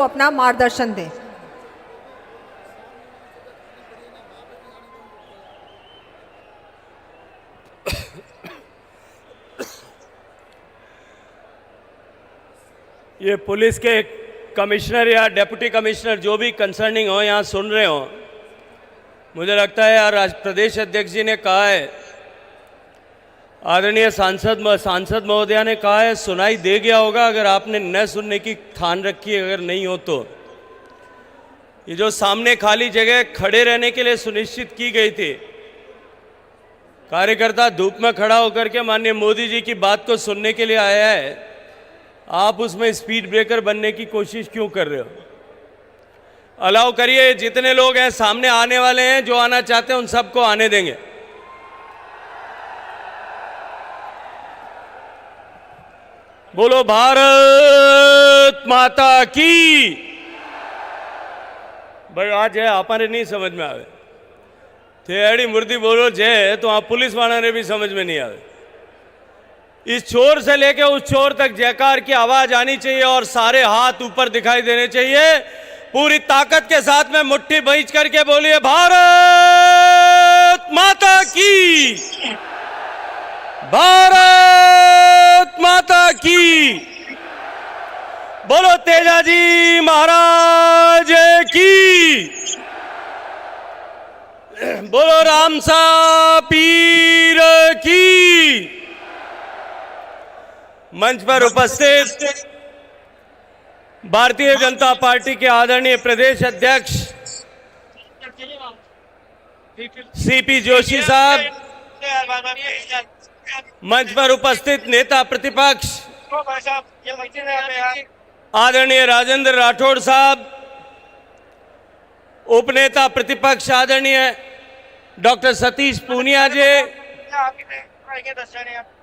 अपना मार्गदर्शन दें। ये पुलिस के कमिश्नर या डिप्टी कमिश्नर जो भी कंसर्निंग हो यहाँ सुन रहे हो, मुझे लगता है यार प्रदेश अध्यक्ष जी ने कहा है, आदरणीय सांसद महोदया ने कहा है, सुनाई दे गया होगा अगर आपने न सुनने की ठान रखी है, अगर नहीं हो तो। ये जो सामने खाली जगह खड़े रहने के लिए सुनिश्चित की गई थी, कार्यकर्ता धूप में खड़ा होकर के माननीय मोदी जी की बात को सुनने के लिए आया है, आप उसमें स्पीड ब्रेकर बनने की कोशिश क्यों कर रहे हो? अलाउ करिए, जितने लोग हैं सामने आने वाले हैं, जो आना चाहते हैं उन सबको आने देंगे। बोलो भारत माता की। भाई आज है हमारे नहीं समझ में आवे थेड़ी मूर्ति बोलो जय, तो आप पुलिस वाला ने भी समझ में नहीं आवे। इस छोर से लेके उस छोर तक जयकार की आवाज आनी चाहिए और सारे हाथ ऊपर दिखाई देने चाहिए। पूरी ताकत के साथ में मुट्ठी भींच करके बोलिए भारत माता की, भारत माता की। बोलो तेजाजी महाराज की, बोलो रामसा पीर की। मंच पर उपस्थित भारतीय जनता पार्टी के आदरणीय प्रदेश अध्यक्ष सीपी जोशी साहब, मंच पर उपस्थित नेता प्रतिपक्ष आदरणीय राजेंद्र राठौड़ साहब, उपनेता प्रतिपक्ष आदरणीय डॉक्टर सतीश पूनिया जी,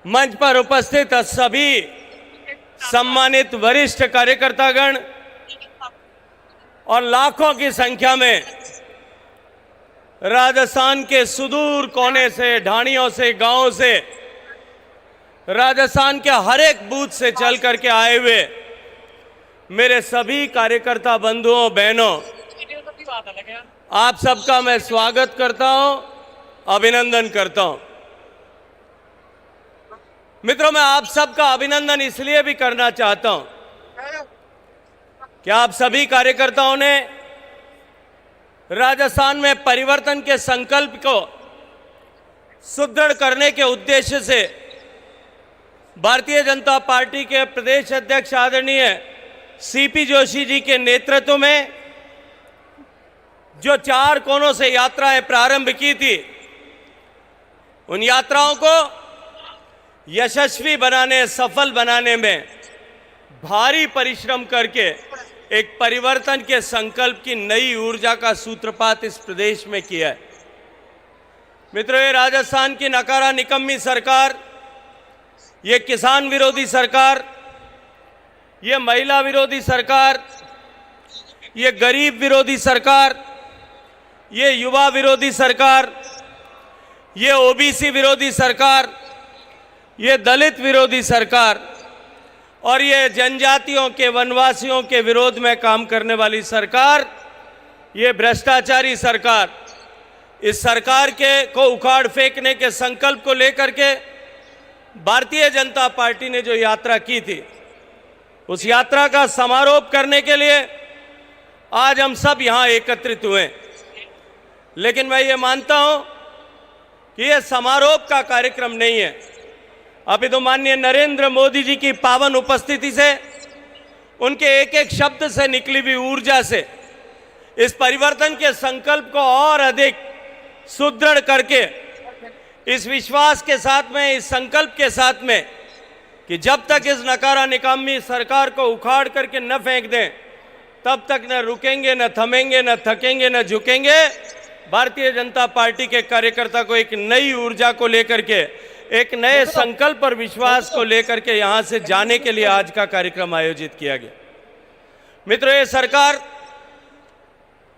मंच पर उपस्थित सभी सम्मानित वरिष्ठ कार्यकर्तागण और लाखों की संख्या में राजस्थान के सुदूर कोने से, ढाणियों से, गांवों से, राजस्थान के हर एक बूथ से चल करके आए हुए मेरे सभी कार्यकर्ता बंधुओं बहनों, आप सबका मैं स्वागत करता हूं, अभिनंदन करता हूं। मित्रों, मैं आप सबका अभिनंदन इसलिए भी करना चाहता हूं कि आप सभी कार्यकर्ताओं ने राजस्थान में परिवर्तन के संकल्प को सुदृढ़ करने के उद्देश्य से भारतीय जनता पार्टी के प्रदेश अध्यक्ष आदरणीय सीपी जोशी जी के नेतृत्व में जो 4 कोनों से यात्राएं प्रारंभ की थी, उन यात्राओं को यशस्वी बनाने, सफल बनाने में भारी परिश्रम करके एक परिवर्तन के संकल्प की नई ऊर्जा का सूत्रपात इस प्रदेश में किया है। मित्रों, ये राजस्थान की नकारा निकम्मी सरकार, ये किसान विरोधी सरकार, ये महिला विरोधी सरकार, ये गरीब विरोधी सरकार, ये युवा विरोधी सरकार, ये ओबीसी विरोधी सरकार, ये दलित विरोधी सरकार और ये जनजातियों के, वनवासियों के विरोध में काम करने वाली सरकार, ये भ्रष्टाचारी सरकार, इस सरकार को उखाड़ फेंकने के संकल्प को लेकर के भारतीय जनता पार्टी ने जो यात्रा की थी, उस यात्रा का समारोप करने के लिए आज हम सब यहाँ एकत्रित हुए। लेकिन मैं ये मानता हूँ कि ये समारोप का कार्यक्रम नहीं है। अभी तो माननीय नरेंद्र मोदी जी की पावन उपस्थिति से, उनके एक एक शब्द से निकली हुई ऊर्जा से इस परिवर्तन के संकल्प को और अधिक सुदृढ़ करके, इस विश्वास के साथ में, इस संकल्प के साथ में कि जब तक इस नकारा निकामी सरकार को उखाड़ करके न फेंक दें, तब तक न रुकेंगे, न थमेंगे, न थकेंगे, न झुकेंगे। भारतीय जनता पार्टी के कार्यकर्ता को एक नई ऊर्जा को लेकर के, एक नए संकल्प और विश्वास को लेकर के यहां से जाने के लिए आज का कार्यक्रम आयोजित किया गया। मित्रों, ये सरकार,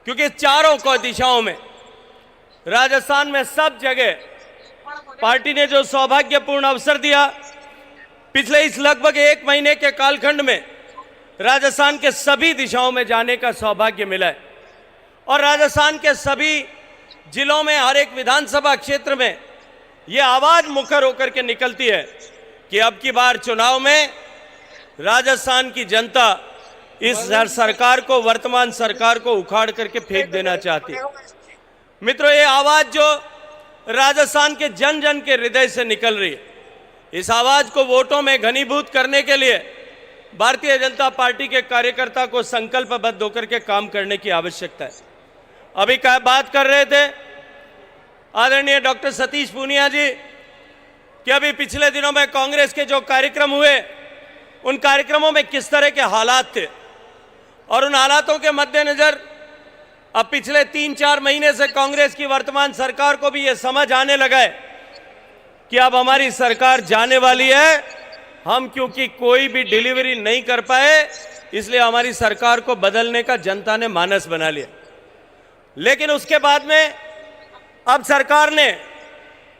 क्योंकि चारों को दिशाओं में राजस्थान में सब जगह पार्टी ने जो सौभाग्यपूर्ण अवसर दिया, पिछले इस लगभग 1 महीने के कालखंड में राजस्थान के सभी दिशाओं में जाने का सौभाग्य मिला है और राजस्थान के सभी जिलों में हर एक विधानसभा क्षेत्र में ये आवाज मुखर होकर के निकलती है कि अब की बार चुनाव में राजस्थान की जनता इस सरकार को, वर्तमान सरकार को उखाड़ करके फेंक देना चाहती है। मित्रों, ये आवाज जो राजस्थान के जन जन के हृदय से निकल रही है, इस आवाज को वोटों में घनीभूत करने के लिए भारतीय जनता पार्टी के कार्यकर्ता को संकल्पबद्ध होकर के काम करने की आवश्यकता है। अभी क्या बात कर रहे थे आदरणीय डॉक्टर सतीश पूनिया जी कि अभी पिछले दिनों में कांग्रेस के जो कार्यक्रम हुए उन कार्यक्रमों में किस तरह के हालात थे और उन हालातों के मद्देनजर अब पिछले 3-4 महीने से कांग्रेस की वर्तमान सरकार को भी यह समझ आने लगा है कि अब हमारी सरकार जाने वाली है। हम क्योंकि कोई भी डिलीवरी नहीं कर पाए इसलिए हमारी सरकार को बदलने का जनता ने मानस बना लिया। लेकिन उसके बाद में अब सरकार ने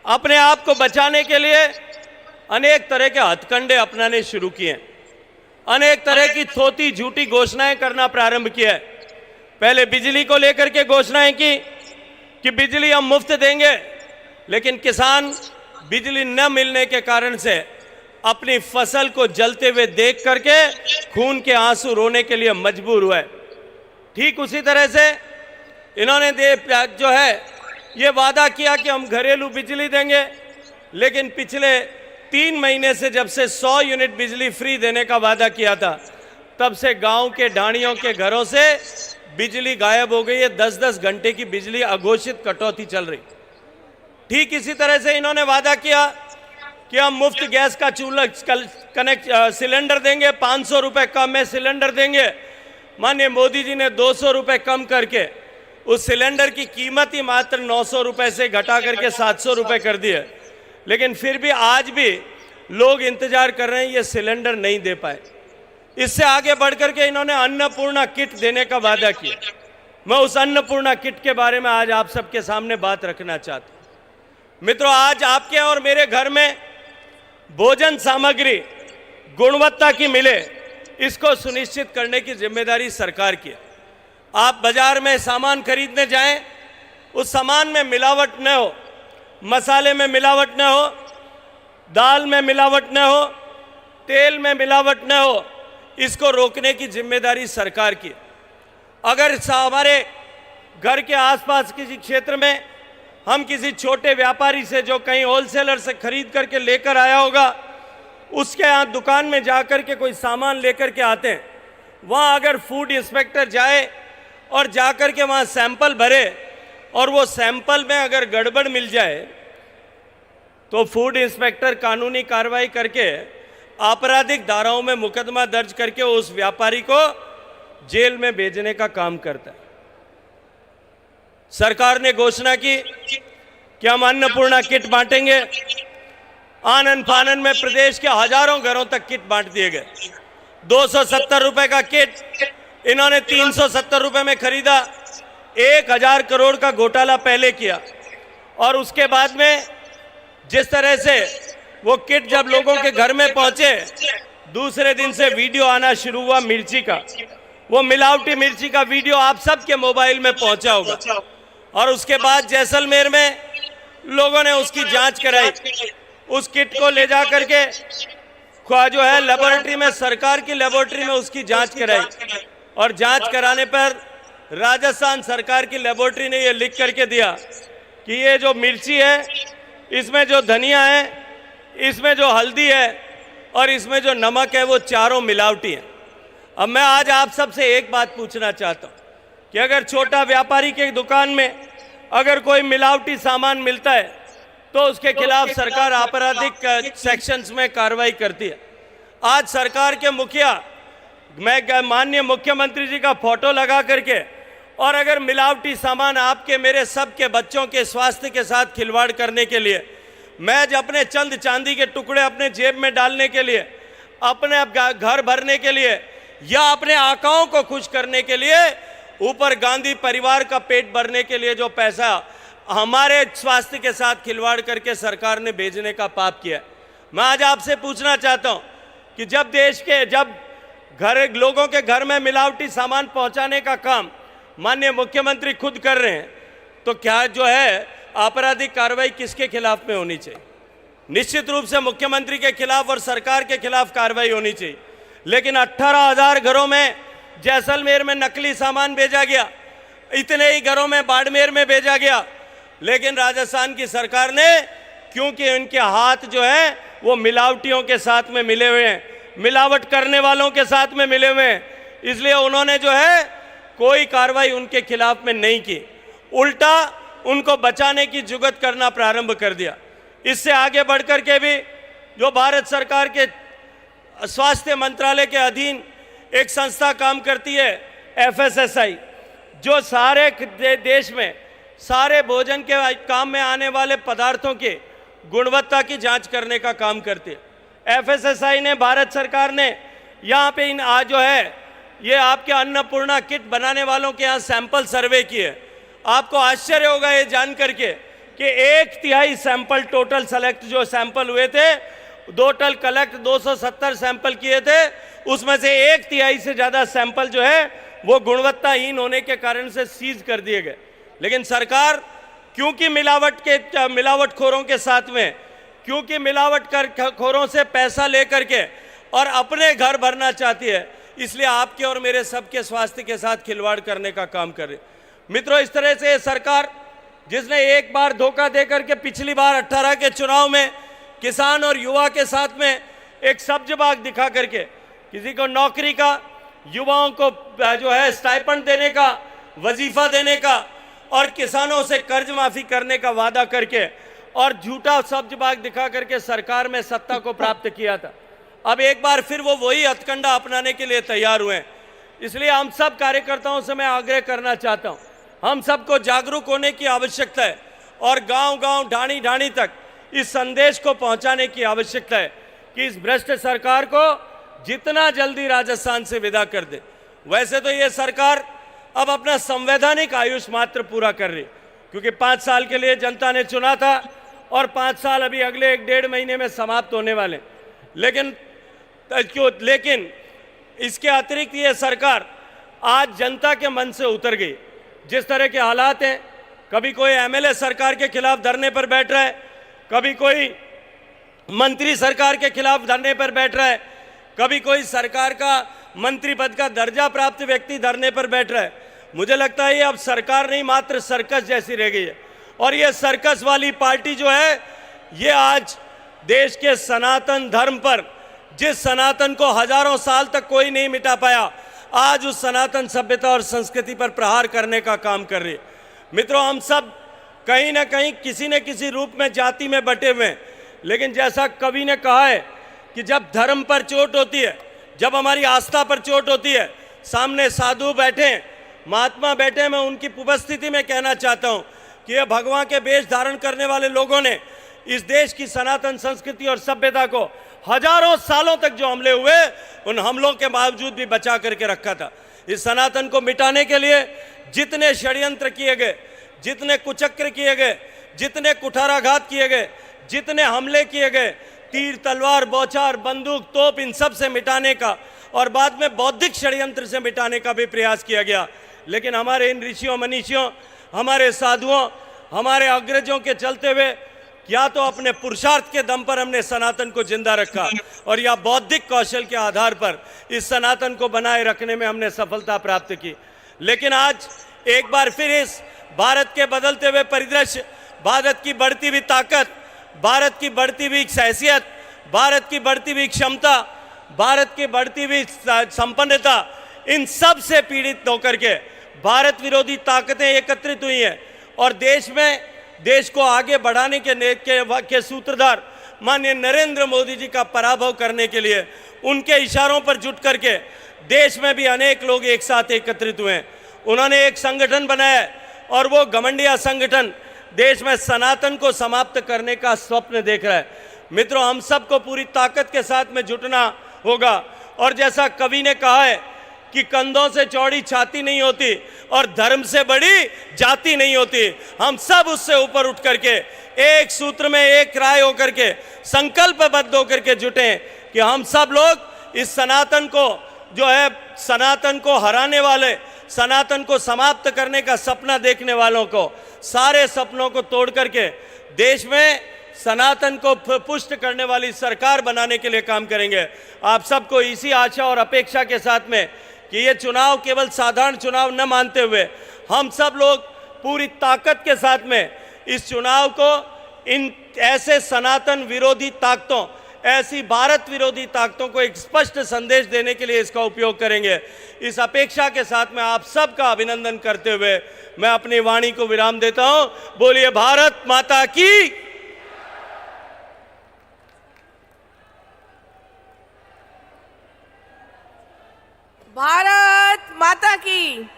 अपने आप को बचाने के लिए अनेक तरह के हथकंडे अपनाने शुरू किए, अनेक तरह की थोती झूठी घोषणाएं करना प्रारंभ किया है। पहले बिजली को लेकर के घोषणाएं की कि बिजली हम मुफ्त देंगे, लेकिन किसान बिजली न मिलने के कारण से अपनी फसल को जलते हुए देख करके खून के आंसू रोने के लिए मजबूर हुआ है। ठीक उसी तरह से इन्होंने जो है ये वादा किया कि हम घरेलू बिजली देंगे, लेकिन पिछले 3 महीने से जब से 100 यूनिट बिजली फ्री देने का वादा किया था तब से गांव के ढाणियों के घरों से बिजली गायब हो गई है। 10-10 घंटे की बिजली अघोषित कटौती चल रही। ठीक इसी तरह से इन्होंने वादा किया कि हम मुफ्त गैस का चूल्हा सिलेंडर देंगे, 500 रुपए कम में सिलेंडर देंगे। माननीय मोदी जी ने 200 रुपए कम करके उस सिलेंडर की कीमत ही मात्र 900 रुपए से घटा करके 700 रुपए कर दी है। लेकिन फिर भी आज भी लोग इंतजार कर रहे हैं, ये सिलेंडर नहीं दे पाए। इससे आगे बढ़कर के इन्होंने अन्नपूर्णा किट देने का वादा किया। मैं उस अन्नपूर्णा किट के बारे में आज आप सबके सामने बात रखना चाहता हूं। मित्रों, आज आपके और मेरे घर में भोजन सामग्री गुणवत्ता की मिले, इसको सुनिश्चित करने की जिम्मेदारी सरकार की है। आप बाजार में सामान खरीदने जाएं, उस सामान में मिलावट न हो, मसाले में मिलावट न हो, दाल में मिलावट न हो, तेल में मिलावट न हो, इसको रोकने की जिम्मेदारी सरकार की है। अगर हमारे घर के आसपास किसी क्षेत्र में हम किसी छोटे व्यापारी से जो कहीं होलसेलर से खरीद करके लेकर आया होगा, उसके यहाँ दुकान में जाकर के कोई सामान लेकर के आते हैं, वहाँ अगर फूड इंस्पेक्टर जाए और जाकर के वहाँ सैंपल भरे और वो सैंपल में अगर गड़बड़ मिल जाए तो फूड इंस्पेक्टर कानूनी कार्रवाई करके आपराधिक धाराओं में मुकदमा दर्ज करके उस व्यापारी को जेल में भेजने का काम करता है। सरकार ने घोषणा की कि हम अन्नपूर्णा किट बांटेंगे। आनन फानन में प्रदेश के हजारों घरों तक किट बांट दिए गए। 270 रुपए का किट इन्होंने 370 रुपए में खरीदा। 1000 करोड़ का घोटाला पहले किया और उसके बाद में जिस तरह से वो किट जब लोगों के घर में पहुंचे, दूसरे दिन से वीडियो आना शुरू हुआ मिर्ची का। वो मिलावटी मिर्ची का वीडियो आप सबके मोबाइल में पहुंचा होगा। और उसके बाद जैसलमेर में लोगों ने उसकी जांच कराई। उस किट को ले जा करके जो है लेबोरेटरी में, सरकार की लेबोरेटरी में उसकी जांच कराई और जांच कराने पर राजस्थान सरकार की लेबोरेटरी ने ये लिख करके दिया कि ये जो मिर्ची है, इसमें जो धनिया है, इसमें जो हल्दी है और इसमें जो नमक है, वो चारों मिलावटी है। अब मैं आज आप सबसे एक बात पूछना चाहता हूं कि अगर छोटा व्यापारी के दुकान में अगर कोई मिलावटी सामान मिलता है तो उसके खिलाफ सरकार आपराधिक सेक्शंस में कार्रवाई करती है। आज सरकार के मुखिया, मैं माननीय मुख्यमंत्री जी का फोटो लगा करके, और अगर मिलावटी सामान आपके मेरे सबके बच्चों के स्वास्थ्य के साथ खिलवाड़ करने के लिए, मैं अपने चंद चांदी के टुकड़े अपने जेब में डालने के लिए, अपने घर भरने के लिए या अपने आकाओं को खुश करने के लिए, ऊपर गांधी परिवार का पेट भरने के लिए जो पैसा हमारे स्वास्थ्य के साथ खिलवाड़ करके सरकार ने भेजने का पाप किया। मैं आज आपसे पूछना चाहता हूं कि जब लोगों के घर में मिलावटी सामान पहुंचाने का काम माननीय मुख्यमंत्री खुद कर रहे हैं, तो क्या जो है आपराधिक कार्रवाई किसके खिलाफ में होनी चाहिए? निश्चित रूप से मुख्यमंत्री के खिलाफ और सरकार के खिलाफ कार्रवाई होनी चाहिए। लेकिन 18,000 घरों में जैसलमेर में नकली सामान भेजा गया, इतने ही घरों में बाड़मेर में भेजा गया, लेकिन राजस्थान की सरकार ने, क्योंकि उनके हाथ जो है वो मिलावटियों के साथ में मिले हुए हैं, मिलावट करने वालों के साथ में मिले हुए हैं, इसलिए उन्होंने जो है कोई कार्रवाई उनके खिलाफ में नहीं की, उल्टा उनको बचाने की जुगत करना प्रारंभ कर दिया। इससे आगे बढ़कर के भी जो भारत सरकार के स्वास्थ्य मंत्रालय के अधीन एक संस्था काम करती है FSSAI, जो सारे देश में सारे भोजन के काम में आने वाले पदार्थों की गुणवत्ता की जांच करने का काम करती है। FSSAI ने, भारत सरकार ने यहाँ पे आज जो है ये आपके अन्नपूर्णा किट बनाने वालों के यहाँ सैंपल सर्वे किए। आपको आश्चर्य होगा ये जान करके कि 1/3 सैंपल टोटल सेलेक्ट जो सैंपल हुए थे, टोटल कलेक्ट 270 सैंपल किए थे, उसमें से 1/3 से ज़्यादा सैंपल जो है वो गुणवत्ताहीन होने के कारण से सीज कर दिए गए। लेकिन सरकार क्योंकि मिलावटखोरों के साथ में, क्योंकि मिलावटखोरों से पैसा लेकर के और अपने घर भरना चाहती है, इसलिए आपके और मेरे सबके स्वास्थ्य के साथ खिलवाड़ करने का काम कर रही है। मित्रों, इस तरह से सरकार जिसने एक बार धोखा देकर के पिछली बार 18 के चुनाव में किसान और युवा के साथ में एक सब्जबाग दिखा करके किसी को नौकरी का, युवाओं को जो है स्टाइपेंड देने का, वजीफा देने का और किसानों से कर्ज माफी करने का वादा करके और झूठा सब्जबाग दिखा करके सरकार में सत्ता को प्राप्त किया था। अब एक बार फिर वो वही हथकंडा अपनाने के लिए तैयार हुए हैं। इसलिए हम सब कार्यकर्ताओं से मैं आग्रह करना चाहता हूं, हम सबको जागरूक होने की आवश्यकता है और गांव-गांव, ढाणी-ढाणी तक इस संदेश को पहुंचाने की आवश्यकता है कि इस भ्रष्ट सरकार को जितना जल्दी राजस्थान से विदा कर दे। वैसे तो ये सरकार अब अपना संवैधानिक आयुष मात्र पूरा कर रही, क्योंकि 5 साल के लिए जनता ने चुना था और 5 साल अभी अगले 1-1.5 महीने में समाप्त होने वाले। लेकिन इसके अतिरिक्त ये सरकार आज जनता के मन से उतर गई। जिस तरह के हालात हैं, कभी कोई MLA सरकार के खिलाफ धरने पर बैठ रहा है, कभी कोई मंत्री सरकार के खिलाफ धरने पर बैठ रहा है, कभी कोई सरकार का मंत्री पद का दर्जा प्राप्त व्यक्ति धरने पर बैठ रहा है। मुझे लगता है ये अब सरकार नहीं, मात्र सर्कस जैसी रह गई है। और ये सर्कस वाली पार्टी जो है, ये आज देश के सनातन धर्म पर, जिस सनातन को हजारों साल तक कोई नहीं मिटा पाया, आज उस सनातन सभ्यता और संस्कृति पर प्रहार करने का काम कर रही है। मित्रों, हम सब कहीं ना कहीं किसी न किसी रूप में जाति में बटे हुए हैं, लेकिन जैसा कवि ने कहा है कि जब धर्म पर चोट होती है, जब हमारी आस्था पर चोट होती है, सामने साधु बैठे, महात्मा बैठे, मैं उनकी उपस्थिति में कहना चाहता हूँ कि ये भगवान के वेश धारण करने वाले लोगों ने इस देश की सनातन संस्कृति और सभ्यता को हजारों सालों तक जो हमले हुए, उन हमलों के बावजूद भी बचा करके रखा था। इस सनातन को मिटाने के लिए जितने षड्यंत्र किए गए, जितने कुचक्र किए गए, जितने कुठाराघात किए गए, जितने हमले किए गए, तीर तलवार बौछार बंदूक तोप, इन सब से मिटाने का और बाद में बौद्धिक षड्यंत्र से मिटाने का भी प्रयास किया गया। लेकिन हमारे इन ऋषियों मनीषियों, हमारे साधुओं, हमारे अग्रजों के चलते हुए या तो अपने पुरुषार्थ के दम पर हमने सनातन को जिंदा रखा और या बौद्धिक कौशल के आधार पर इस सनातन को बनाए रखने में हमने सफलता प्राप्त की। लेकिन आज एक बार फिर इस भारत के बदलते हुए परिदृश्य, भारत की बढ़ती हुई ताकत, भारत की बढ़ती हुई हैसियत, भारत की बढ़ती हुई क्षमता, भारत की बढ़ती हुई संपन्नता, इन सब से पीड़ित होकर के भारत विरोधी ताकतें एकत्रित हुई हैं और देश को आगे बढ़ाने के सूत्रधार माननीय नरेंद्र मोदी जी का पराभव करने के लिए उनके इशारों पर जुट करके देश में भी अनेक लोग एक साथ एकत्रित हुए हैं। उन्होंने एक संगठन बनाया और वो घमंडिया संगठन देश में सनातन को समाप्त करने का स्वप्न देख रहा है। मित्रों, हम सबको पूरी ताकत के साथ में जुटना होगा और जैसा कवि ने कहा है कि कंधों से चौड़ी छाती नहीं होती और धर्म से बड़ी जाति नहीं होती। हम सब उससे ऊपर उठ करके एक सूत्र में एक राय होकर के संकल्पबद्ध होकर के जुटे कि हम सब लोग इस सनातन को जो है सनातन को हराने वाले, सनातन को समाप्त करने का सपना देखने वालों को, सारे सपनों को तोड़ करके देश में सनातन को पुष्ट करने वाली सरकार बनाने के लिए काम करेंगे। आप सबको इसी आशा और अपेक्षा के साथ में कि ये चुनाव केवल साधारण चुनाव न मानते हुए हम सब लोग पूरी ताकत के साथ में इस चुनाव को इन ऐसे सनातन विरोधी ताकतों, ऐसी भारत विरोधी ताकतों को एक स्पष्ट संदेश देने के लिए इसका उपयोग करेंगे। इस अपेक्षा के साथ में आप सबका अभिनंदन करते हुए मैं अपनी वाणी को विराम देता हूं। बोलिए भारत माता की। भारत माता की।